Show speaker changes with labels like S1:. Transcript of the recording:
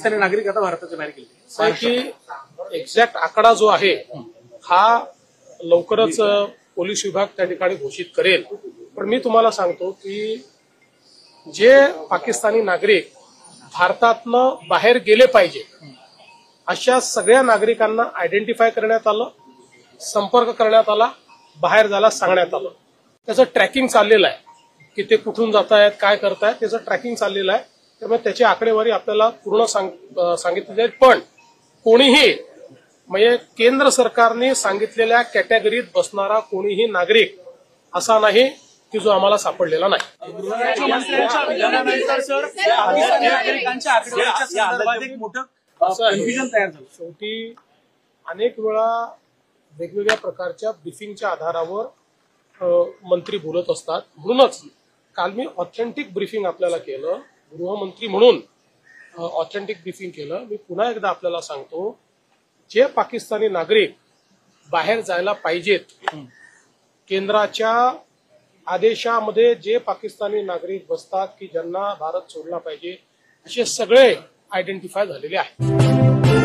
S1: पाकिस्तानी नागरिक आता भारताच्या बाहेर गेले
S2: की एक्झॅक्ट आकडा जो आहे हा लवकरच पोलीस विभाग त्या ठिकाणी घोषित करेल। पण मी तुम्हाला सांगतो की जे पाकिस्तानी नागरिक भारतातनं बाहेर गेले पाहिजे अशा सगळ्या नागरिकांना आयडेंटिफाय करण्यात आलं, संपर्क करण्यात आला, बाहेर जायला सांगण्यात आलं। त्याचं ट्रॅकिंग चाललेलं आहे की ते कुठून जात आहेत, काय करतायत, त्याचं ट्रॅकिंग चाललेलं आहे। त्यामुळे त्याची आकडेवारी आपल्याला पूर्ण सांगितली जाईल। पण कोणीही म्हणजे केंद्र सरकारने सांगितलेल्या कॅटेगरीत बसणारा कोणीही नागरिक असा नाही की जो आम्हाला सापडलेला नाही।
S1: गृहमंत्र्यांच्या विधानानंतर सर पाकिस्तानी नागरिकांच्या आकडेवारीच्या संदर्भात एक मोठं कन्फ्युजन तयार झालं।
S2: शेवटी अनेक वेळा वेगवेगळ्या प्रकारच्या ब्रीफिंगच्या आधारावर मंत्री बोलत असतात। म्हणूनच काल मी ऑथेंटिक ब्रीफिंग आपल्याला केलं, गृहमंत्री म्हणून ऑथेंटिक ब्रीफिंग केलं। मी पुन्हा एकदा आपल्याला सांगतो, जे पाकिस्तानी नागरिक बाहेर जायला पाहिजेत, केंद्राच्या आदेशामध्ये जे पाकिस्तानी नागरिक बसतात की ज्यांना भारत सोडला पाहिजे, असे सगळे आयडेंटिफाय झालेले आहेत।